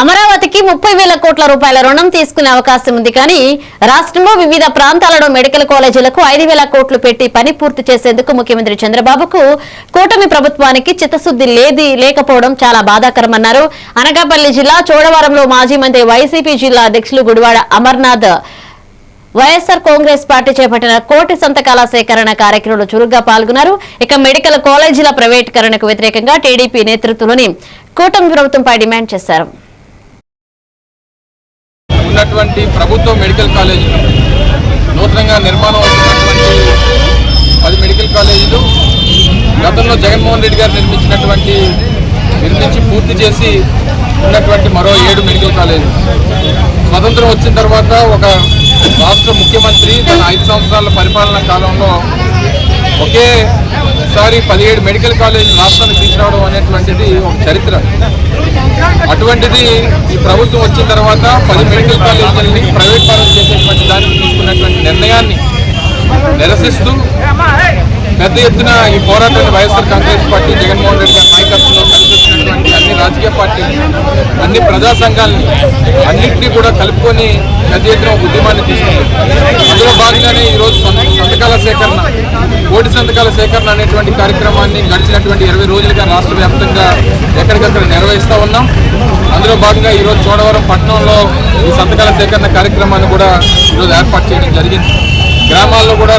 అమరావతికి 30,000 కోట్ల రూపాయల రుణం తీసుకునే అవకాశం ఉంది కానీ రాష్ట్రంలో వివిధ ప్రాంతాలలో మెడికల్ కాలేజీలకు 5,000 కోట్లు పెట్టి పని పూర్తి చేసేందుకు ముఖ్యమంత్రి చంద్రబాబుకు కూటమి ప్రభుత్వానికి చిత్తశుద్ధి లేకపోవడం చాలా బాధాకరమన్నారు. అనకాపల్లి జిల్లా చోడవరంలో మాజీ మంత్రి వైసీపీ జిల్లా అధ్యక్షులు గుడివాడ అమర్నాథ్ వైఎస్ఆర్ కాంగ్రెస్ పార్టీ చేపట్టిన కోటి సంతకాల సేకరణ కార్యక్రమంలో చురుగ్గా పాల్గొన్నారు. ఇక మెడికల్ కాలేజీల ప్రైవేటీకరణకు వ్యతిరేకంగా టీడీపీ నేతృత్వంలోని కూటమి ప్రభుత్వంపై డిమాండ్ చేశారు. ఉన్నటువంటి ప్రభుత్వ మెడికల్ కాలేజీలు నూతనంగా నిర్మాణం అవుతున్నటువంటి 10 మెడికల్ కాలేజీలు గతంలో జగన్మోహన్ రెడ్డి గారు నిర్మించి పూర్తి చేసి ఉన్నటువంటి మరో 7 మెడికల్ కాలేజీలు స్వతంత్రం వచ్చిన తర్వాత ఒక రాష్ట్ర ముఖ్యమంత్రి తన 5 సంవత్సరాల పరిపాలనా కాలంలో ఒకేసారి 17 మెడికల్ కాలేజీలు రాష్ట్రానికి తీసుకురావడం అనేటువంటిది ఒక చరిత్ర. అటువంటిది ఈ ప్రభుత్వం వచ్చిన తర్వాత 10 మెడికల్ కాలేజీలని ప్రైవేట్ పరం చేసేటువంటి దానికి తీసుకున్నటువంటి నిర్ణయాన్ని నిరసిస్తూ పెద్ద ఎత్తున ఈ పోరాటాన్ని వైఎస్ఆర్ కాంగ్రెస్ పార్టీ జగన్మోహన్ రెడ్డి గారి నాయకత్వంలో కలిసినటువంటి అన్ని రాజకీయ పార్టీలు అన్ని ప్రజా సంఘాలని అన్నింటినీ కూడా కలుపుకొని పెద్ద ఎత్తున ఉద్యమాన్ని తీసుకుంది. అందులో భాగంగానే ఈరోజు కోటి సంతకాల సేకరణ అనేటువంటి కార్యక్రమాన్ని గడిచినటువంటి 20 రోజులుగా రాష్ట్ర వ్యాప్తంగా ఎక్కడికక్కడ నిర్వహిస్తూ ఉన్నాం. అందులో భాగంగా ఈరోజు చోడవరం పట్టణంలో ఈ సంతకాల సేకరణ కార్యక్రమాన్ని కూడా ఈరోజు ఏర్పాటు చేయడం జరిగింది. గ్రామాల్లో కూడా